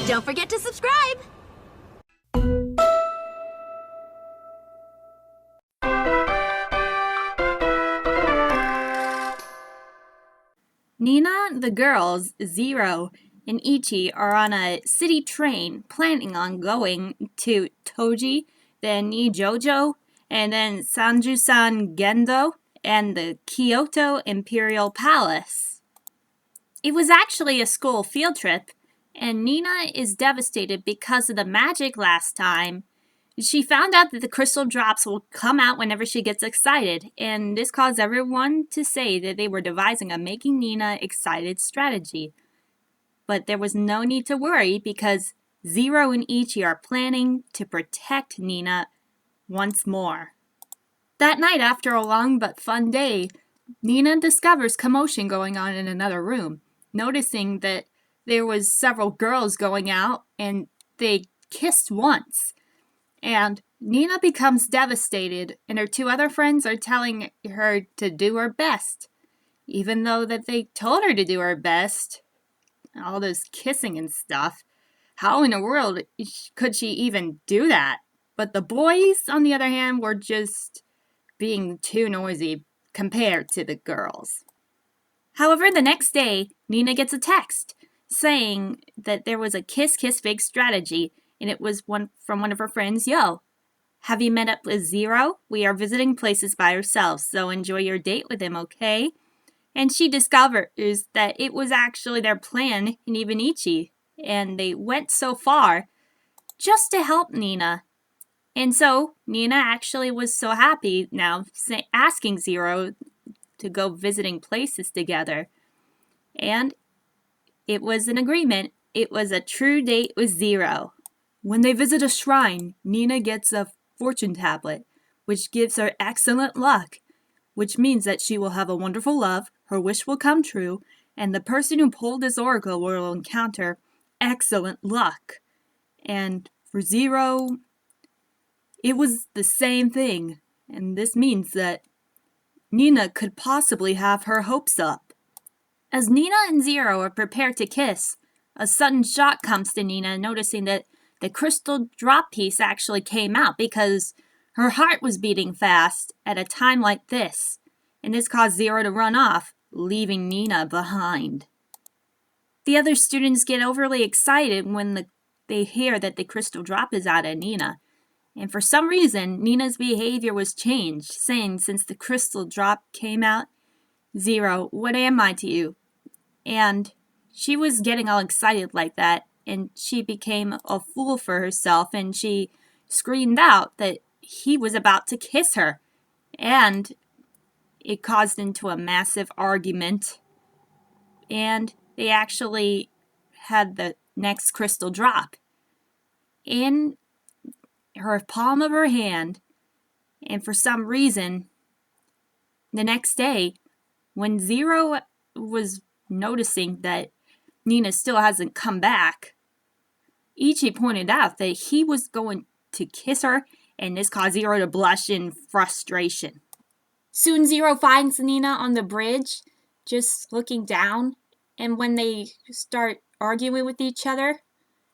Don't forget to subscribe! Nina, the girls, Zero, and Ichi are on a city train planning on going to Toji, then Nijojo, and then Sanjusan Gendo, and the Kyoto Imperial Palace. It was actually a school field trip, and Nina is devastated because of the magic last time. She found out that the crystal drops will come out whenever she gets excited, and this caused everyone to say that they were devising a making Nina excited strategy. But there was no need to worry because Zero and Ichi are planning to protect Nina once more. That night, after a long but fun day, Nina discovers commotion going on in another room, noticing that there was several girls going out and they kissed once. And Nina becomes devastated, and her two other friends are telling her to do her best. Even though that they told her to do her best, all those kissing and stuff, how in the world could she even do that? But the boys, on the other hand, were just being too noisy compared to the girls. However, the next day, Nina gets a text saying that there was a kiss-kiss-fake strategy, and it was from one of her friends. Yo, have you met up with Zero? We are visiting places by ourselves, so enjoy your date with him, okay? And she discovers that it was actually their plan in even Ichi, and they went so far just to help Nina. And so Nina actually was so happy now, asking Zero to go visiting places together. And it was an agreement. It was a true date with Zero. When they visit a shrine, Nina gets a fortune tablet, which gives her excellent luck, which means that she will have a wonderful love, her wish will come true, and the person who pulled this oracle will encounter excellent luck. And for Zero, it was the same thing, and this means that Nina could possibly have her hopes up. As Nina and Zero are prepared to kiss, a sudden shock comes to Nina, noticing that the crystal drop piece actually came out because her heart was beating fast at a time like this, and this caused Zero to run off, leaving Nina behind. The other students get overly excited when they hear that the crystal drop is out of Nina, and for some reason, Nina's behavior was changed, saying since the crystal drop came out, Zero, what am I to you? And she was getting all excited like that, and she became a fool for herself, and she screamed out that he was about to kiss her, and it caused into a massive argument, and they actually had the next crystal drop in her palm of her hand. And for some reason, the next day, when Zero was noticing that Nina still hasn't come back, Ichi pointed out that he was going to kiss her, and this caused Zero to blush in frustration. Soon Zero finds Nina on the bridge, just looking down, and when they start arguing with each other,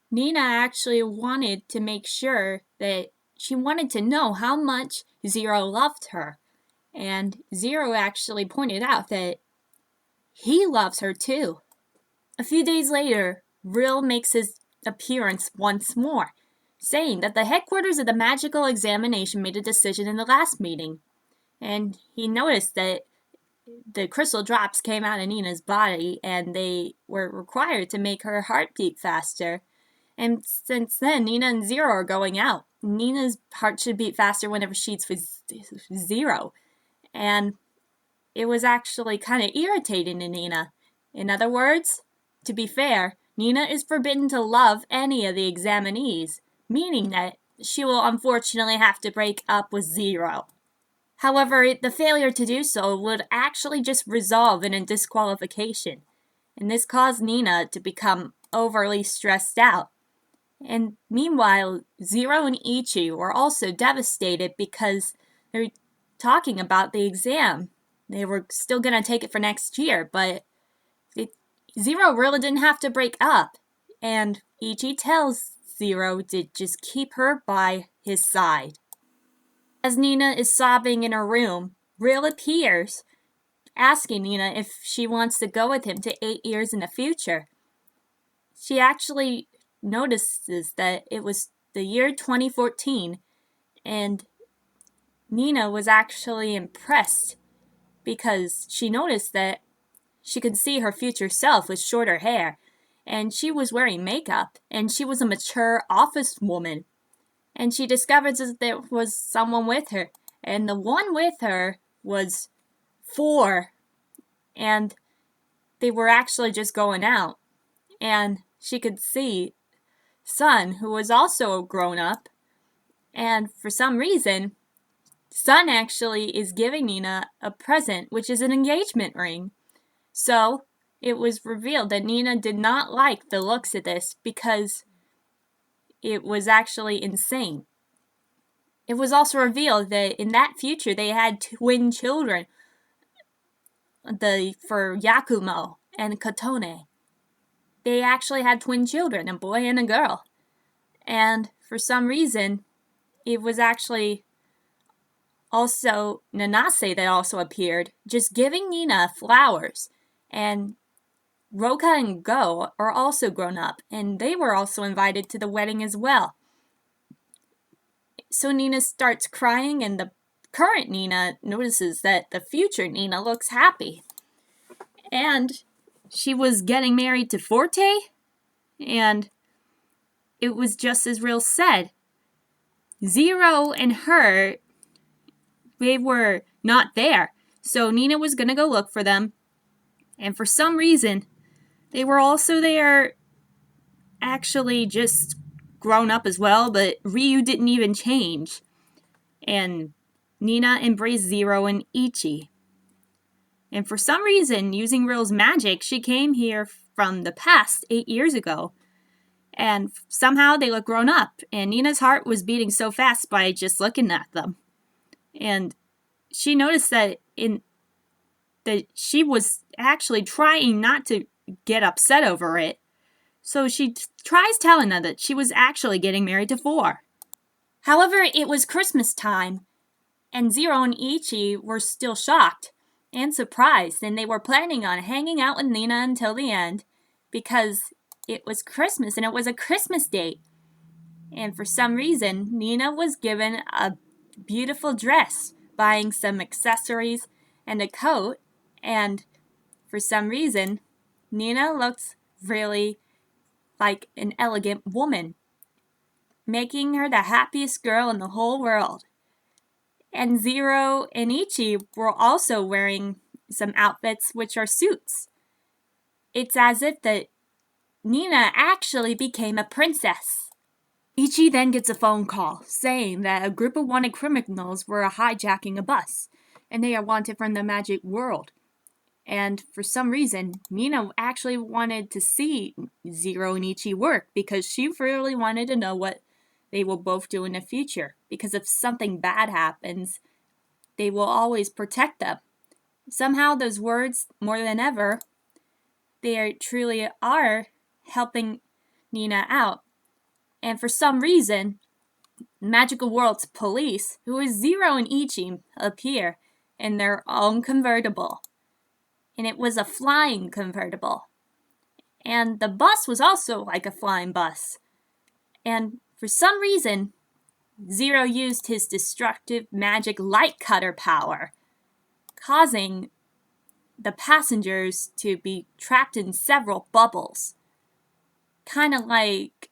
Nina actually wanted to make sure that she wanted to know how much Zero loved her. And Zero actually pointed out that he loves her too. A few days later, Rill makes his appearance once more, saying that the headquarters of the magical examination made a decision in the last meeting. And he noticed that the crystal drops came out of Nina's body and they were required to make her heart beat faster. And since then, Nina and Zero are going out. Nina's heart should beat faster whenever she's with Zero. And it was actually kind of irritating to Nina. In other words, to be fair, Nina is forbidden to love any of the examinees, meaning that she will unfortunately have to break up with Zero. However, the failure to do so would actually just resolve in a disqualification, and this caused Nina to become overly stressed out. And meanwhile, Zero and Ichi were also devastated because they're talking about the exam. They were still going to take it for next year, but Zero really didn't have to break up. And Ichi tells Zero to just keep her by his side. As Nina is sobbing in her room, Real appears, asking Nina if she wants to go with him to 8 years in the future. She actually notices that it was the year 2014, and Nina was actually impressed because she noticed that she could see her future self with shorter hair, and she was wearing makeup, and she was a mature office woman. And she discovers that there was someone with her, and the one with her was 4, and they were actually just going out. And she could see Sun, who was also grown up, and for some reason, Sun actually is giving Nina a present, which is an engagement ring. So it was revealed that Nina did not like the looks of this because it was actually insane. It was also revealed that in that future they had twin children for Yakumo and Kotone. They actually had twin children, a boy and a girl. And for some reason, it was actually also Nanase that also appeared, just giving Nina flowers. And Roka and Go are also grown up, and they were also invited to the wedding as well. So Nina starts crying, and the current Nina notices that the future Nina looks happy. And she was getting married to Forte, and it was just as Real said. Zero and her, they were not there. So Nina was going to go look for them. And for some reason, they were also there actually just grown up as well, but Ryu didn't even change. And Nina embraced Zero and Ichi. And for some reason, using Real's magic, she came here from the past 8 years ago. And somehow they look grown up. And Nina's heart was beating so fast by just looking at them. And she noticed that she was actually trying not to get upset over it. So she tries telling them that she was actually getting married to 4. However, it was Christmas time, and Zero and Ichi were still shocked and surprised, and they were planning on hanging out with Nina until the end because it was Christmas and it was a Christmas date. And for some reason, Nina was given a beautiful dress, buying some accessories and a coat, and for some reason, Nina looks really like an elegant woman, making her the happiest girl in the whole world. And Zero and Ichi were also wearing some outfits which are suits. It's as if that Nina actually became a princess. Ichi then gets a phone call saying that a group of wanted criminals were hijacking a bus, and they are wanted from the magic world. And for some reason, Nina actually wanted to see Zero and Ichi work because she really wanted to know what they will both do in the future. Because if something bad happens, they will always protect them. Somehow those words, more than ever, they truly are helping Nina out. And for some reason, Magical World's police, who is Zero and Ichi, appear in their own convertible. And it was a flying convertible. And the bus was also like a flying bus. And for some reason, Zero used his destructive magic light cutter power, causing the passengers to be trapped in several bubbles. Kind of like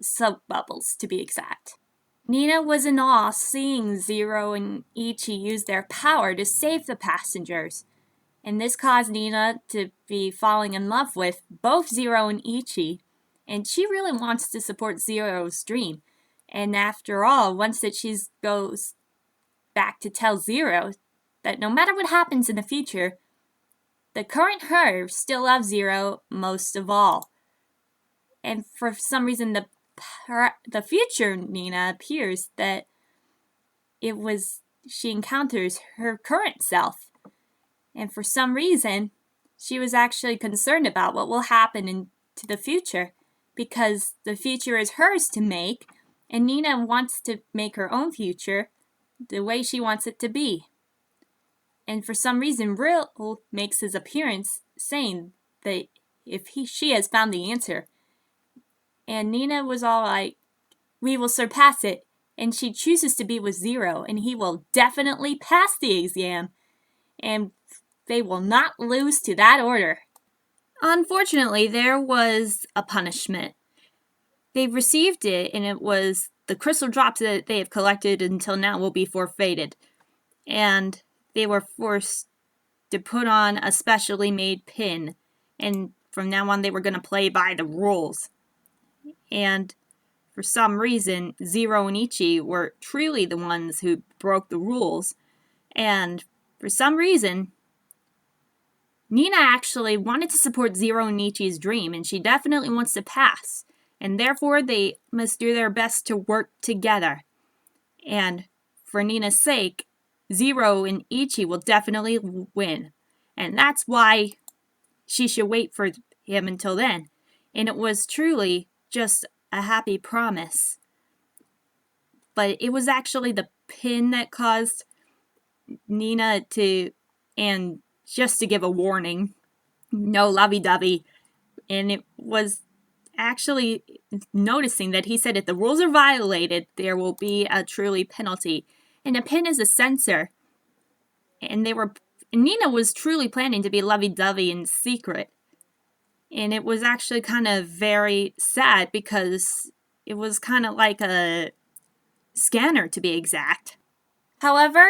soap bubbles, to be exact. Nina was in awe seeing Zero and Ichi use their power to save the passengers. And this caused Nina to be falling in love with both Zero and Ichi, and she really wants to support Zero's dream. And after all, once that she goes back to tell Zero that no matter what happens in the future, the current her still loves Zero most of all. And for some reason, the future Nina appears that she encounters her current self. And for some reason, she was actually concerned about what will happen into the future because the future is hers to make, and Nina wants to make her own future the way she wants it to be. And for some reason, Rill makes his appearance saying that she has found the answer. And Nina was all like, we will surpass it. And she chooses to be with Zero, and he will definitely pass the exam. And they will not lose to that order. Unfortunately, there was a punishment. They received it, and it was the crystal drops that they have collected until now will be forfeited. And they were forced to put on a specially made pin. And from now on, they were going to play by the rules. And for some reason, Zero and Ichi were truly the ones who broke the rules. And for some reason, Nina actually wanted to support Zero and Ichi's dream, and she definitely wants to pass. And therefore, they must do their best to work together. And for Nina's sake, Zero and Ichi will definitely win. And that's why she should wait for him until then. And it was truly just a happy promise. But it was actually the pin that caused Nina to, and just to give a warning, no lovey-dovey. And it was actually noticing that he said if the rules are violated, there will be a truly penalty. And a pin is a censor. And Nina was truly planning to be lovey-dovey in secret. And it was actually kind of very sad because it was kind of like a scanner, to be exact. However,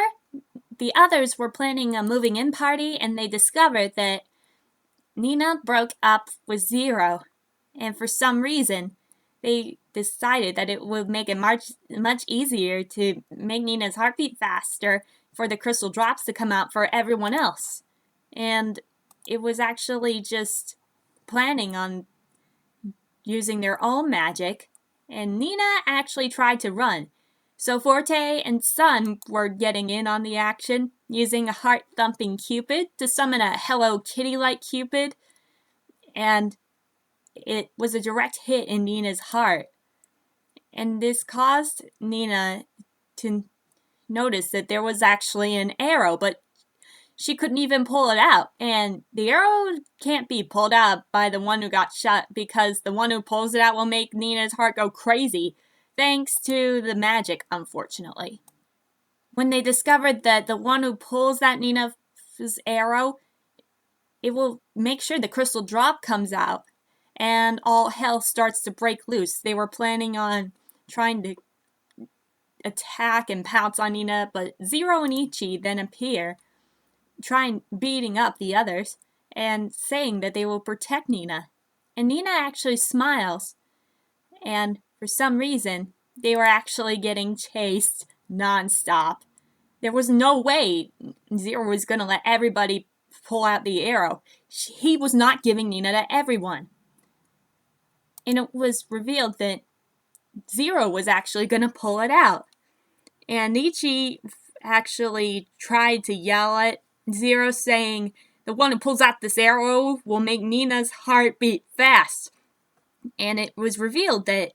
the others were planning a moving in party, and they discovered that Nina broke up with Zero. And for some reason, they decided that it would make it much easier to make Nina's heartbeat faster for the crystal drops to come out for everyone else. And it was actually just planning on using their own magic, and Nina actually tried to run. So Forte and Sun were getting in on the action, using a heart-thumping Cupid to summon a Hello Kitty-like Cupid, and it was a direct hit in Nina's heart. And this caused Nina to notice that there was actually an arrow, but she couldn't even pull it out. And the arrow can't be pulled out by the one who got shot, because the one who pulls it out will make Nina's heart go crazy, thanks to the magic, unfortunately. When they discovered that the one who pulls that Nina's arrow, it will make sure the crystal drop comes out, and all hell starts to break loose. They were planning on trying to attack and pounce on Nina, but Zero and Ichi then appear, beating up the others, and saying that they will protect Nina. And Nina actually smiles, and for some reason, they were actually getting chased non-stop. There was no way Zero was going to let everybody pull out the arrow. He was not giving Nina to everyone. And it was revealed that Zero was actually going to pull it out. And Ichi actually tried to yell at Zero, saying, the one who pulls out this arrow will make Nina's heart beat fast. And it was revealed that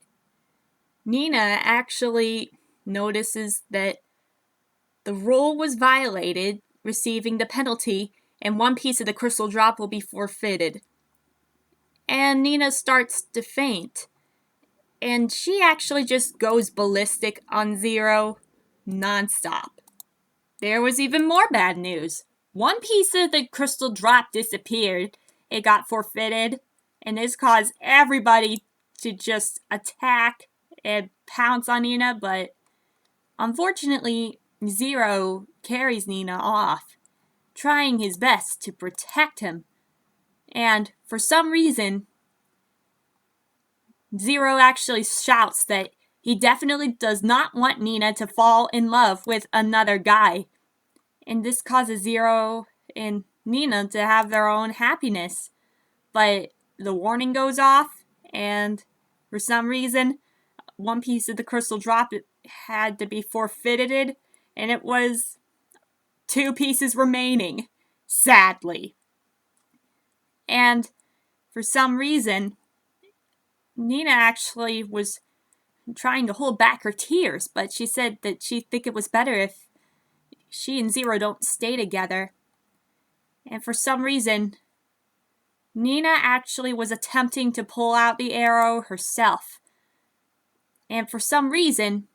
Nina actually notices that the rule was violated, receiving the penalty, and one piece of the crystal drop will be forfeited. And Nina starts to faint. And she actually just goes ballistic on Zero nonstop. There was even more bad news. One piece of the crystal drop disappeared. It got forfeited, and this caused everybody to just attack and pounce on Nina, but unfortunately, Zero carries Nina off, trying his best to protect him. And for some reason, Zero actually shouts that he definitely does not want Nina to fall in love with another guy. And this causes Zero and Nina to have their own happiness. But the warning goes off, and for some reason, one piece of the crystal drop had to be forfeited, and it was 2 pieces remaining, sadly. And for some reason, Nina actually was trying to hold back her tears, but she said that she'd think it was better if she and Zero don't stay together. And for some reason, Nina actually was attempting to pull out the arrow herself. And for some reason,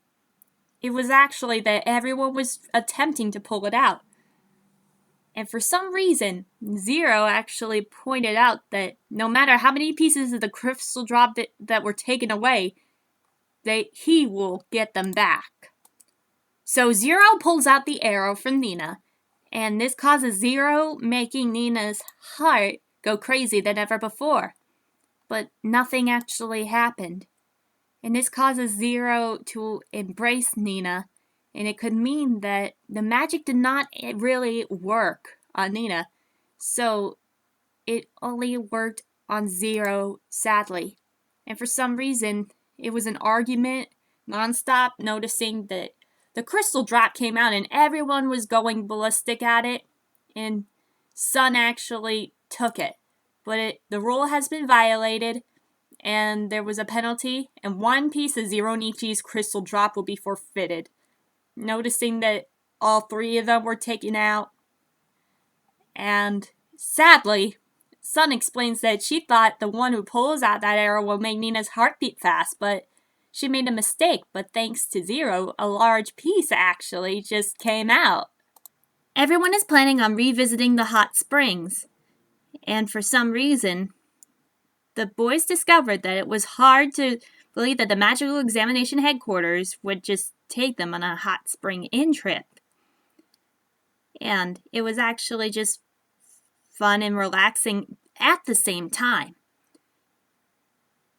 it was actually that everyone was attempting to pull it out. And for some reason, Zero actually pointed out that no matter how many pieces of the crystal drop that were taken away, he will get them back. So Zero pulls out the arrow from Nina, and this causes Zero making Nina's heart go crazy than ever before. But nothing actually happened. And this causes Zero to embrace Nina, and it could mean that the magic did not really work on Nina. So it only worked on Zero, sadly. And for some reason, it was an argument nonstop, noticing that the crystal drop came out and everyone was going ballistic at it, and Sun actually took it. But the rule has been violated, and there was a penalty, and one piece of Zero and Ichi's crystal drop will be forfeited. Noticing that all three of them were taken out, and sadly, Sun explains that she thought the one who pulls out that arrow will make Nina's heart beat fast, but she made a mistake. But thanks to Zero, a large piece actually just came out. Everyone is planning on revisiting the hot springs, and for some reason, the boys discovered that it was hard to believe that the magical examination headquarters would just take them on a hot spring in trip. And it was actually just fun and relaxing at the same time.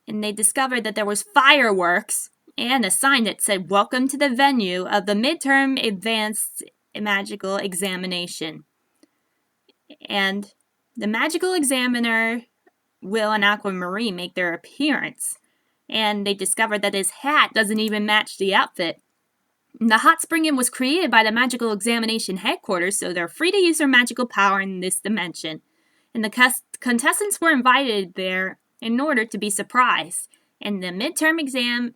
And they discovered that there was fireworks and a sign that said, "Welcome to the venue of the midterm advanced magical examination." And the magical examiner, Will and Aquamarine, make their appearance. And they discovered that his hat doesn't even match the outfit. The hot spring inn was created by the magical examination headquarters, so they're free to use their magical power in this dimension. And the contestants were invited there in order to be surprised. And the midterm exam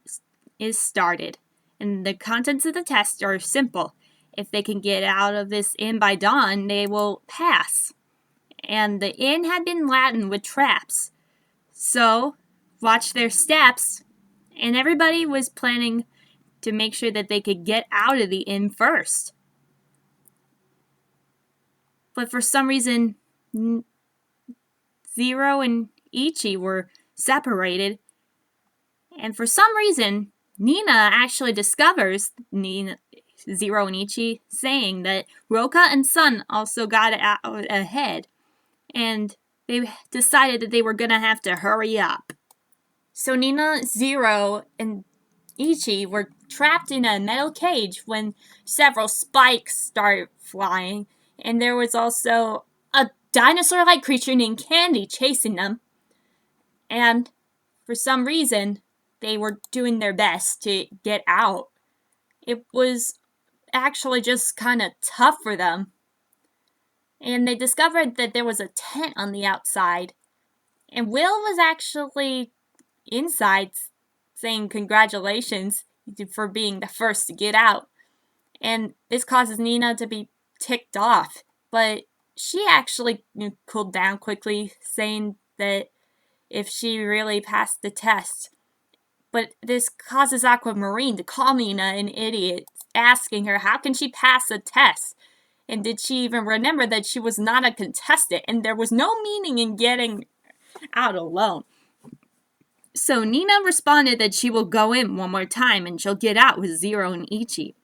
is started. And the contents of the test are simple. If they can get out of this inn by dawn, they will pass. And the inn had been laden with traps. So, watch their steps. And everybody was planning to make sure that they could get out of the inn first. But for some reason, Zero and Ichi were separated. And for some reason, Nina actually discovers Zero and Ichi saying that Roka and Sun also got out ahead. And they decided that they were going to have to hurry up. So Nina, Zero, and Ichi were trapped in a metal cage when several spikes started flying, and there was also a dinosaur-like creature named Candy chasing them. And for some reason, they were doing their best to get out. It was actually just kind of tough for them. And they discovered that there was a tent on the outside, and Will was actually inside saying congratulations for being the first to get out. And this causes Nina to be ticked off. But she actually cooled down quickly, saying that if she really passed the test. But this causes Aquamarine to call Nina an idiot, asking her how can she pass a test? And did she even remember that she was not a contestant and there was no meaning in getting out alone? So Nina responded that she will go in one more time and she'll get out with Zero and Ichi.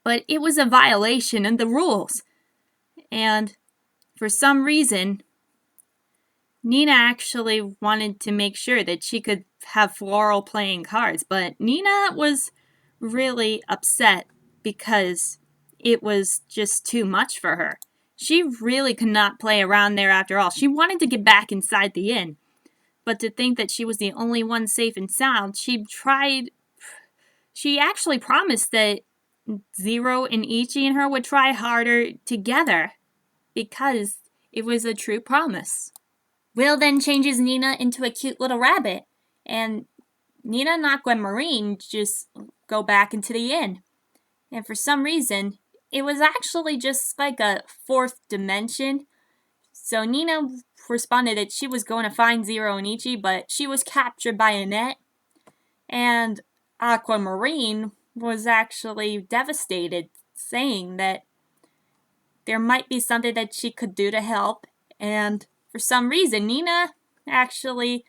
But it was a violation of the rules. And for some reason, Nina actually wanted to make sure that she could have Floral playing cards. But Nina was really upset because it was just too much for her. She really could not play around there after all. She wanted to get back inside the inn. But to think that she was the only one safe and sound, she actually promised that Zero and Ichi and her would try harder together because it was a true promise. Will then changes Nina into a cute little rabbit, And Nina and Aquamarine just go back into the inn. And for some reason, it was actually just like a fourth dimension. So Nina responded that she was going to find Zero and Ichi, but she was captured by a net. And Aquamarine was actually devastated, saying that there might be something that she could do to help. And for some reason, Nina actually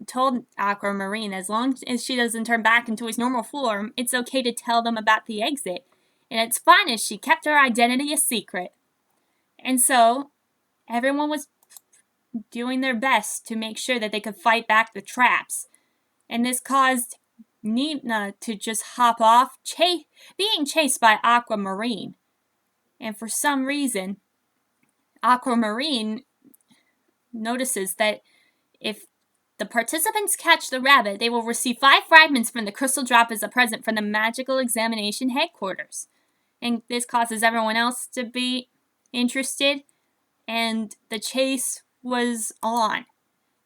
told Aquamarine as long as she doesn't turn back into his normal form, it's okay to tell them about the exit. And it's fine as she kept her identity a secret. And so, everyone was doing their best to make sure that they could fight back the traps. And this caused Nina to just hop off, being chased by Aquamarine. And for some reason, Aquamarine notices that if the participants catch the rabbit, they will receive 5 fragments from the crystal drop as a present from the Magical Examination Headquarters. And this causes everyone else to be interested, and the chase was on.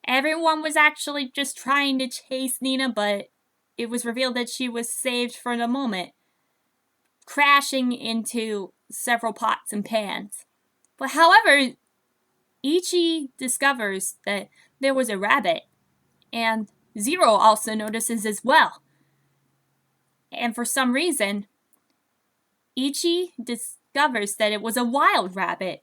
Everyone was actually just trying to chase Nina, but it was revealed that she was saved for the moment, crashing into several pots and pans. But however, Ichi discovers that there was a rabbit, and Zero also notices as well. And for some reason, Ichi discovers that it was a wild rabbit,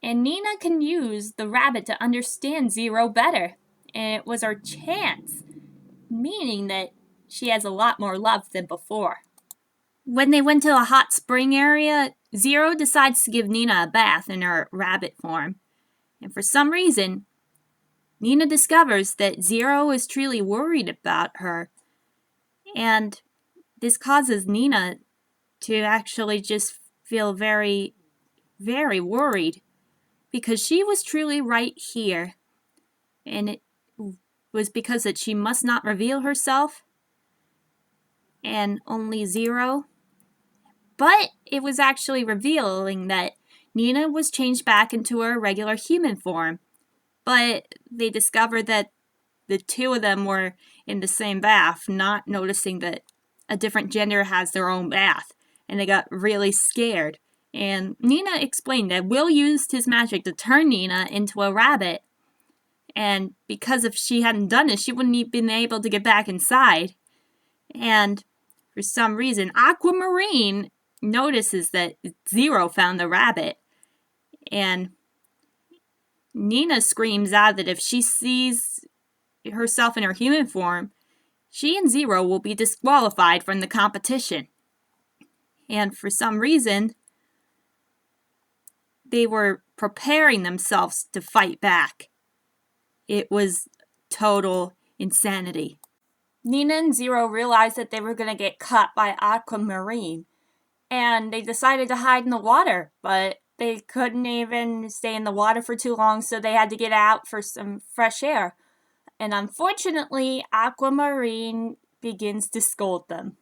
and Nina can use the rabbit to understand Zero better, and it was her chance, meaning that she has a lot more love than before. When they went to a hot spring area, Zero decides to give Nina a bath in her rabbit form. And for some reason, Nina discovers that Zero is truly worried about her. And this causes Nina to actually just feel very, very worried, because she was truly right here. And it was because that she must not reveal herself, and only Zero. But it was actually revealing that Nina was changed back into her regular human form. But they discovered that the two of them were in the same bath, not noticing that a different gender has their own bath. And they got really scared. And Nina explained that Will used his magic to turn Nina into a rabbit. And because if she hadn't done it, she wouldn't have been able to get back inside. And for some reason, Aquamarine notices that Zero found the rabbit. And Nina screams out that if she sees herself in her human form, she and Zero will be disqualified from the competition. And for some reason, they were preparing themselves to fight back. It was total insanity. Nina and Zero realized that they were going to get caught by Aquamarine, and they decided to hide in the water, but they couldn't even stay in the water for too long, so they had to get out for some fresh air. And unfortunately, Aquamarine begins to scold them.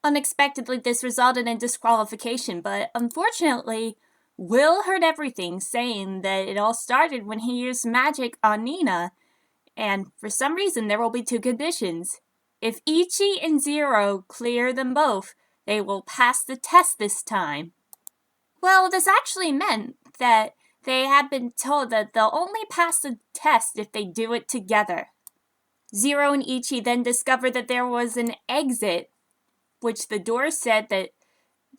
Unexpectedly, this resulted in disqualification, but unfortunately, Will heard everything, saying that it all started when he used magic on Nina. And for some reason, there will be 2 conditions. If Ichi and Zero clear them both, they will pass the test this time. Well, this actually meant that they had been told that they'll only pass the test if they do it together. Zero and Ichi then discovered that there was an exit, which the door said that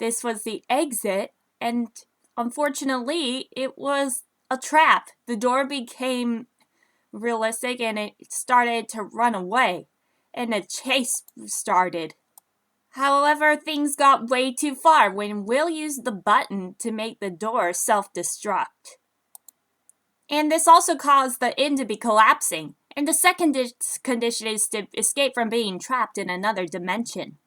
this was the exit, and unfortunately, it was a trap. The door became realistic and it started to run away, and a chase started. However, things got way too far when Will used the button to make the door self-destruct. And this also caused the inn to be collapsing, and the second condition is to escape from being trapped in another dimension.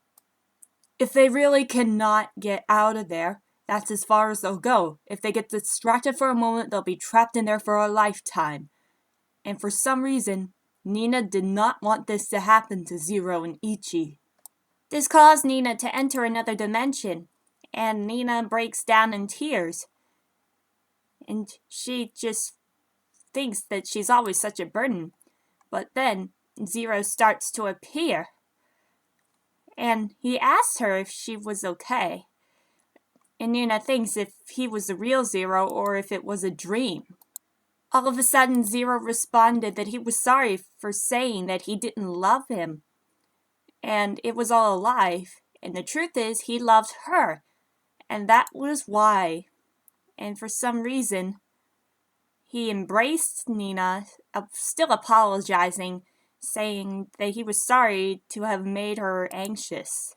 If they really cannot get out of there, that's as far as they'll go. If they get distracted for a moment, they'll be trapped in there for a lifetime. And for some reason, Nina did not want this to happen to Zero and Ichi. This caused Nina to enter another dimension, and Nina breaks down in tears. And she just thinks that she's always such a burden. But then, Zero starts to appear. And he asks her if she was okay. And Nina thinks if he was the real Zero or if it was a dream. All of a sudden, Zero responded that he was sorry for saying that he didn't love him. And it was all a lie. And the truth is, he loved her. And that was why. And for some reason, he embraced Nina, still apologizing, saying that he was sorry to have made her anxious.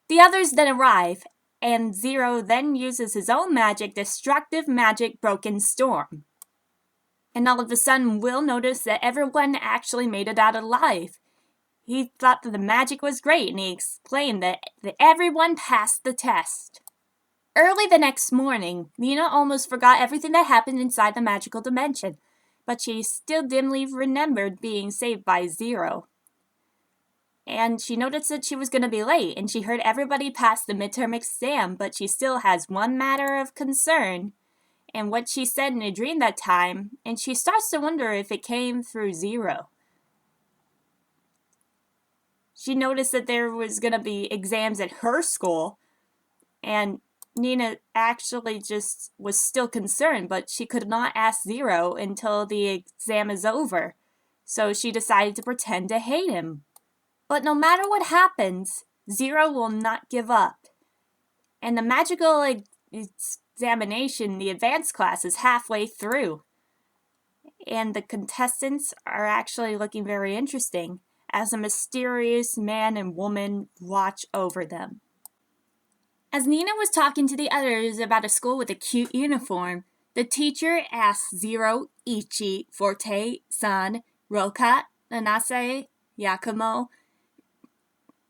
The others then arrive, and Zero then uses his own magic, Destructive Magic Broken Storm. And all of a sudden, Will noticed that everyone actually made it out alive. He thought that the magic was great, and he explained that everyone passed the test. Early the next morning, Nina almost forgot everything that happened inside the magical dimension, but she still dimly remembered being saved by Zero. And she noticed that she was going to be late, and she heard everybody pass the midterm exam, but she still has one matter of concern, and what she said in a dream that time, and she starts to wonder if it came through Zero. She noticed that there was going to be exams at her school, and Nina actually just was still concerned, but she could not ask Zero until the exam is over. So she decided to pretend to hate him. But no matter what happens, Zero will not give up. And the magical examination, the advanced class, is halfway through. And the contestants are actually looking very interesting as a mysterious man and woman watch over them. As Nina was talking to the others about a school with a cute uniform, the teacher asked Zero, Ichi, Forte, San, Roka, Nanase, Yakumo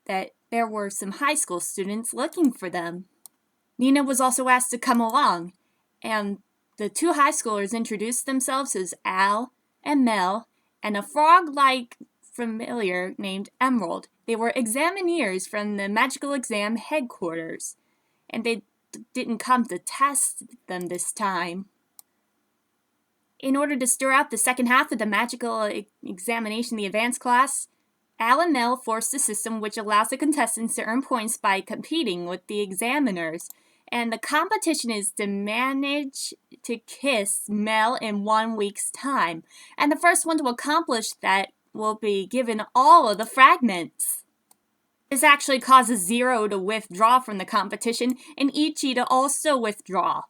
that there were some high school students looking for them. Nina was also asked to come along, and the two high schoolers introduced themselves as Al and Mel, and a frog-like familiar named Emerald. They were examineers from the magical exam headquarters, and they didn't come to test them this time. In order to stir out the second half of the magical examination, the advanced class, Al and Mel forced a system which allows the contestants to earn points by competing with the examiners. And the competition is to manage to kiss Mel in 1 week's time. And the first one to accomplish that will be given all of the fragments. This actually causes Zero to withdraw from the competition and Ichi to also withdraw.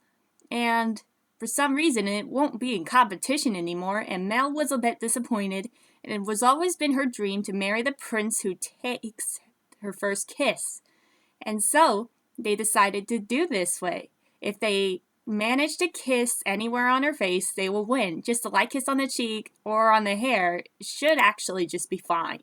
And for some reason it won't be in competition anymore, and Mel was a bit disappointed, and it was always been her dream to marry the prince who takes her first kiss. And so they decided to do this way. If they manage to kiss anywhere on her face, they will win. Just a light kiss on the cheek or on the hair should actually just be fine.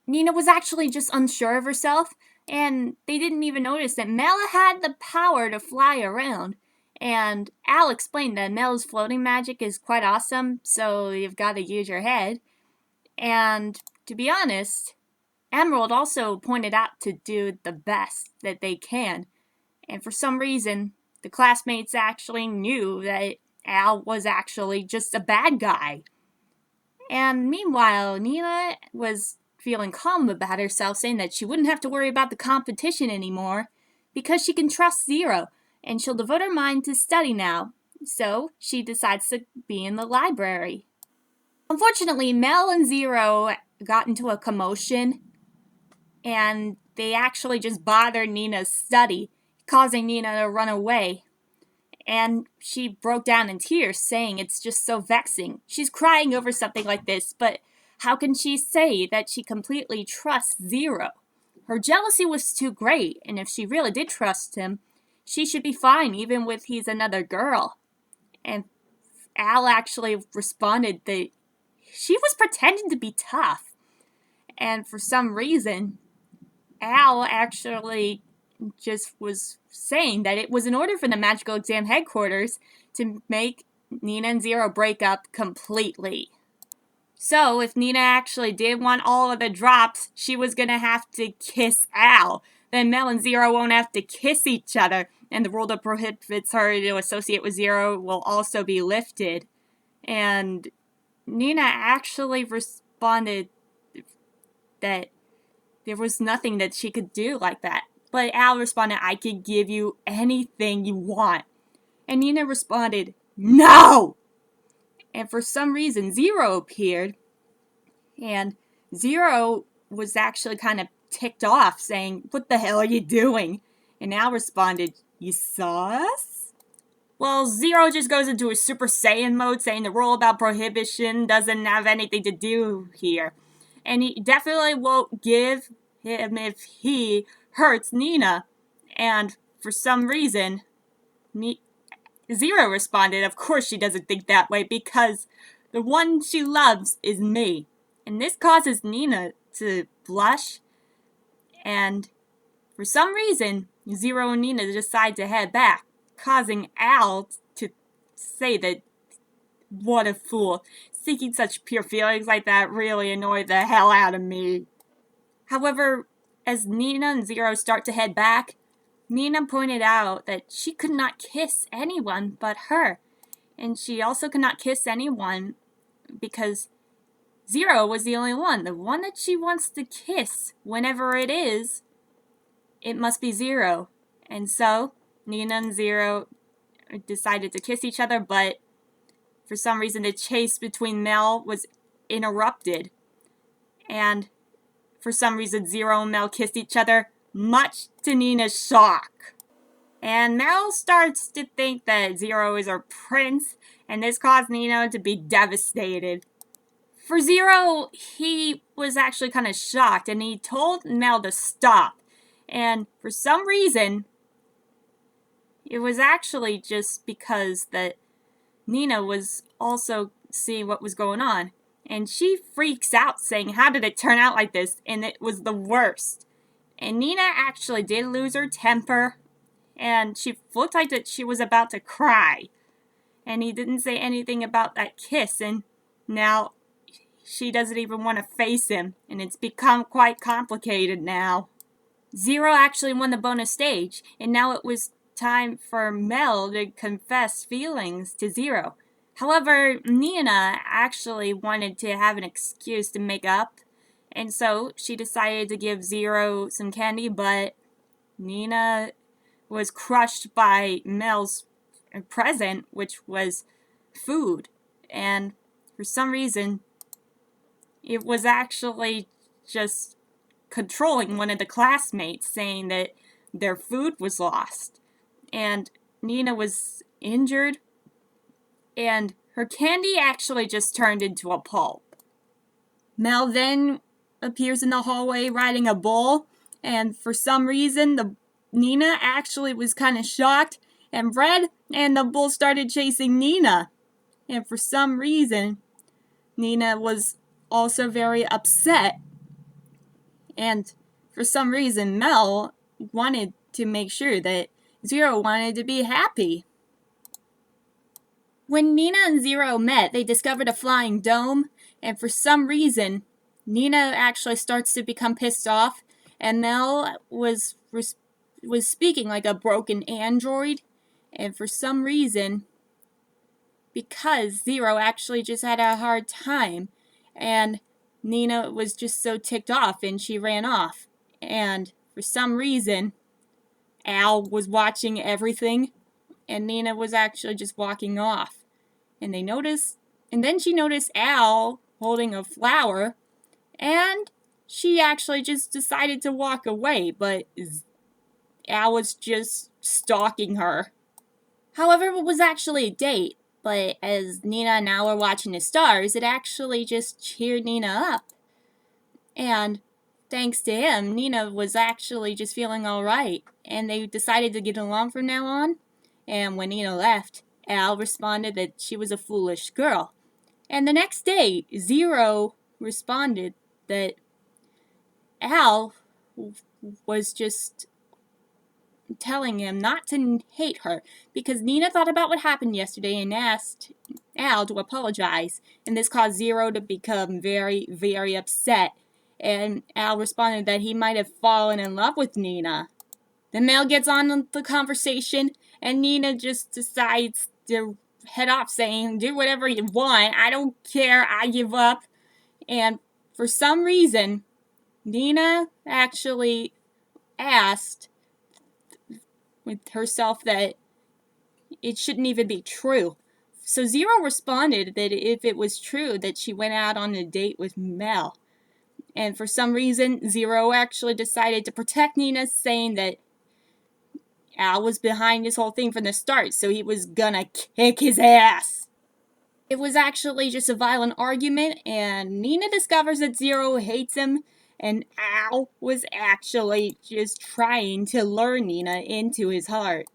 Nina was actually just unsure of herself, and they didn't even notice that Mel had the power to fly around. And Al explained that Mel's floating magic is quite awesome, so you've got to use your head. And to be honest, Emerald also pointed out to do the best that they can. And for some reason, the classmates actually knew that Al was actually just a bad guy. And meanwhile, Nina was feeling calm about herself, saying that she wouldn't have to worry about the competition anymore because she can trust Zero, and she'll devote her mind to study now. So she decides to be in the library. Unfortunately, Mel and Zero got into a commotion, and they actually just bothered Nina's study, causing Nina to run away. And she broke down in tears, saying it's just so vexing. She's crying over something like this, but how can she say that she completely trusts Zero? Her jealousy was too great, and if she really did trust him, she should be fine even if he's another girl. And Al actually responded that she was pretending to be tough. And for some reason, Al actually just was saying that it was in order for the magical exam headquarters to make Nina and Zero break up completely. So if Nina actually did want all of the drops, she was going to have to kiss Al. Then Mel and Zero won't have to kiss each other, and the rule that prohibits her to associate with Zero will also be lifted. And Nina actually responded that there was nothing that she could do like that. But Al responded, I could give you anything you want. And Nina responded, no! And for some reason, Zero appeared. And Zero was actually kind of ticked off, saying, what the hell are you doing? And Al responded, you saw us? Well, Zero just goes into a Super Saiyan mode, saying the rule about prohibition doesn't have anything to do here. And he definitely won't give him if he hurts Nina. And for some reason, Zero responded, of course she doesn't think that way, because the one she loves is me. And this causes Nina to blush, and for some reason, Zero and Nina decide to head back, causing Al to say that, what a fool. Seeking such pure feelings like that really annoyed the hell out of me. However, as Nina and Zero start to head back, Nina pointed out that she could not kiss anyone but her. And she also could not kiss anyone because Zero was the only one. The one that she wants to kiss, whenever it is, it must be Zero. And so, Nina and Zero decided to kiss each other, but for some reason the chase between Mel was interrupted. And for some reason Zero and Mel kissed each other, much to Nina's shock. And Mel starts to think that Zero is her prince, and this caused Nina to be devastated. For Zero, he was actually kind of shocked, and he told Mel to stop. And for some reason, it was actually just because that Nina was also seeing what was going on. And she freaks out, saying, how did it turn out like this? And it was the worst. And Nina actually did lose her temper, and she looked like that she was about to cry. And he didn't say anything about that kiss, and now she doesn't even want to face him, and it's become quite complicated now. Zero actually won the bonus stage, and now it was time for Mel to confess feelings to Zero. However, Nina actually wanted to have an excuse to make up, and so she decided to give Zero some candy, but Nina was crushed by Mel's present, which was food. And for some reason, it was actually just controlling one of the classmates, saying that their food was lost. And Nina was injured, and her candy actually just turned into a pulp. Mel then appears in the hallway riding a bull, and for some reason, Nina actually was kind of shocked and red, and the bull started chasing Nina. And for some reason, Nina was also very upset. And for some reason, Mel wanted to make sure that Zero wanted to be happy. When Nina and Zero met, they discovered a flying dome, and for some reason, Nina actually starts to become pissed off, and Mel was speaking like a broken android, and for some reason, because Zero actually just had a hard time, and Nina was just so ticked off, and she ran off. And for some reason, Al was watching everything, and Nina was actually just walking off. And then she noticed Al holding a flower, and she actually just decided to walk away, but Al was just stalking her. However, it was actually a date, but as Nina and Al were watching the stars, it actually just cheered Nina up. And thanks to him, Nina was actually just feeling alright, and they decided to get along from now on. And when Nina left, Al responded that she was a foolish girl. And the next day, Zero responded that Al was just telling him not to hate her, because Nina thought about what happened yesterday and asked Al to apologize, and this caused Zero to become very, very upset, and Al responded that he might have fallen in love with Nina. Then Mel gets on the conversation, and Nina just decides to head off, saying, do whatever you want, I don't care, I give up. And for some reason, Nina actually asked with herself that it shouldn't even be true. So Zero responded that if it was true that she went out on a date with Mel. And for some reason, Zero actually decided to protect Nina, saying that Al was behind this whole thing from the start, so he was gonna kick his ass. It was actually just a violent argument, and Nina discovers that Zero hates him, and Al was actually just trying to lure Nina into his heart.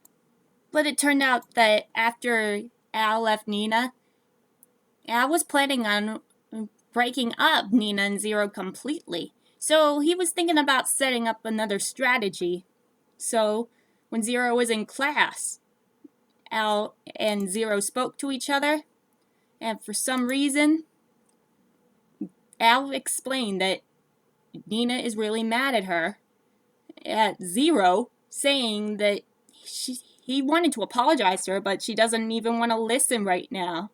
But it turned out that after Al left Nina, Al was planning on breaking up Nina and Zero completely. So he was thinking about setting up another strategy. So when Zero was in class, Al and Zero spoke to each other, and for some reason, Al explained that Nina is really mad at her, at Zero, saying that he wanted to apologize to her, but she doesn't even want to listen right now.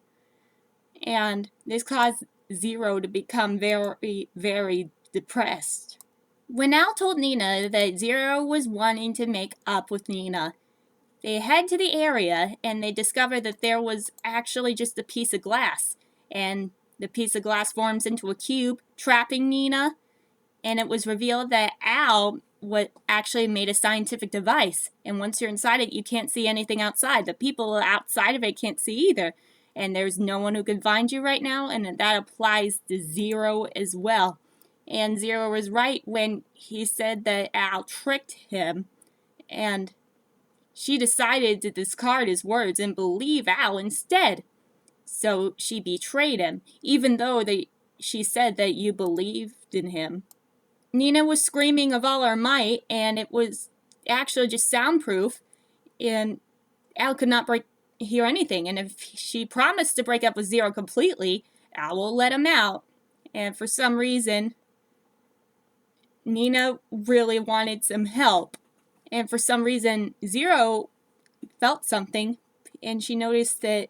And this caused Zero to become very, very depressed. When Al told Nina that Zero was wanting to make up with Nina, they head to the area and they discover that there was actually just a piece of glass. And the piece of glass forms into a cube, trapping Nina. And it was revealed that Al actually made a scientific device. And once you're inside it, you can't see anything outside. The people outside of it can't see either. And there's no one who can find you right now. And that applies to Zero as well. And Zero was right when he said that Al tricked him. And she decided to discard his words and believe Al instead. So she betrayed him, even though she said that you believed in him. Nina was screaming of all her might, and it was actually just soundproof, and Al could not hear anything. And if she promised to break up with Zero completely, Al will let him out. And for some reason, Nina really wanted some help. And for some reason, Zero felt something, and she noticed that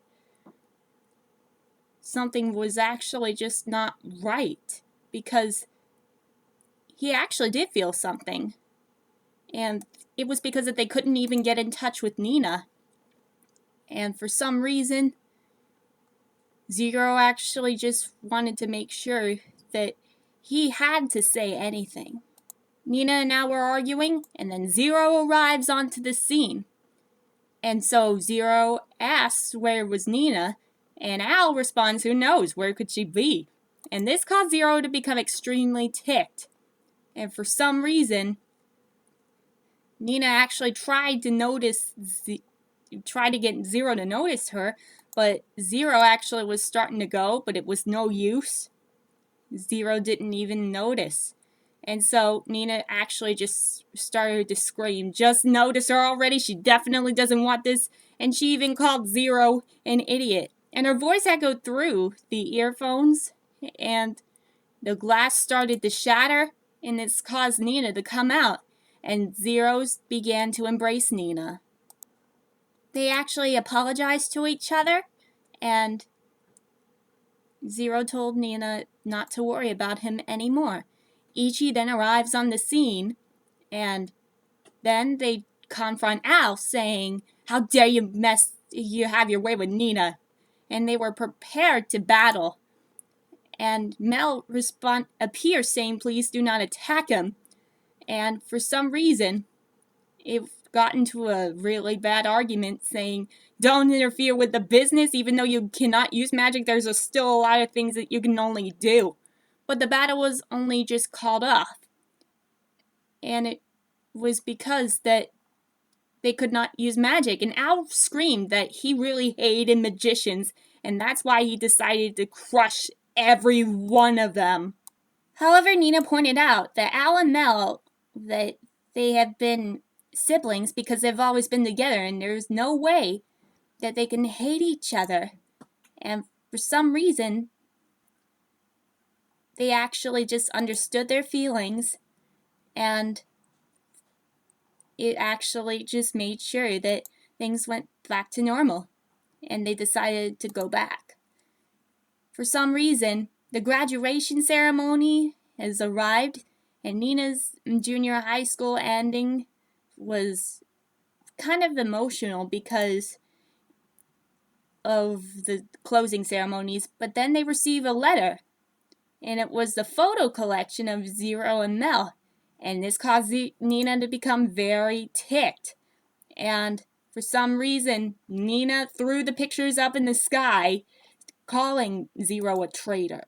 something was actually just not right, because he actually did feel something. And it was because that they couldn't even get in touch with Nina. And for some reason, Zero actually just wanted to make sure that he had to say anything. Nina and Al were arguing, and then Zero arrives onto the scene. And so Zero asks where was Nina, and Al responds, who knows, where could she be? And this caused Zero to become extremely ticked. And for some reason, Nina actually tried to get Zero to notice her, but Zero actually was starting to go, but it was no use. Zero didn't even notice. And so Nina actually just started to scream, just notice her already, she definitely doesn't want this. And she even called Zero an idiot. And her voice echoed through the earphones, and the glass started to shatter, and this caused Nina to come out. And Zero began to embrace Nina. They actually apologized to each other, and Zero told Nina not to worry about him anymore. Ichi then arrives on the scene, and then they confront Al, saying, how dare you have your way with Nina? And they were prepared to battle. And Mel appears saying, please do not attack him. And for some reason, it got into a really bad argument saying, don't interfere with the business, even though you cannot use magic, there's still a lot of things that you can only do. But the battle was only just called off. And it was because that they could not use magic. And Al screamed that he really hated magicians, and that's why he decided to crush every one of them. However, Nina pointed out that Al and Mel, that they have been siblings because they've always been together, and there's no way that they can hate each other. And for some reason, they actually just understood their feelings, and it actually just made sure that things went back to normal, and they decided to go back. For some reason, the graduation ceremony has arrived, And Nina's junior high school ending was kind of emotional because of the closing ceremonies, but then they receive a letter, and it was the photo collection of Zero and Mel, and this caused Nina to become very ticked, and for some reason, Nina threw the pictures up in the sky, calling Zero a traitor.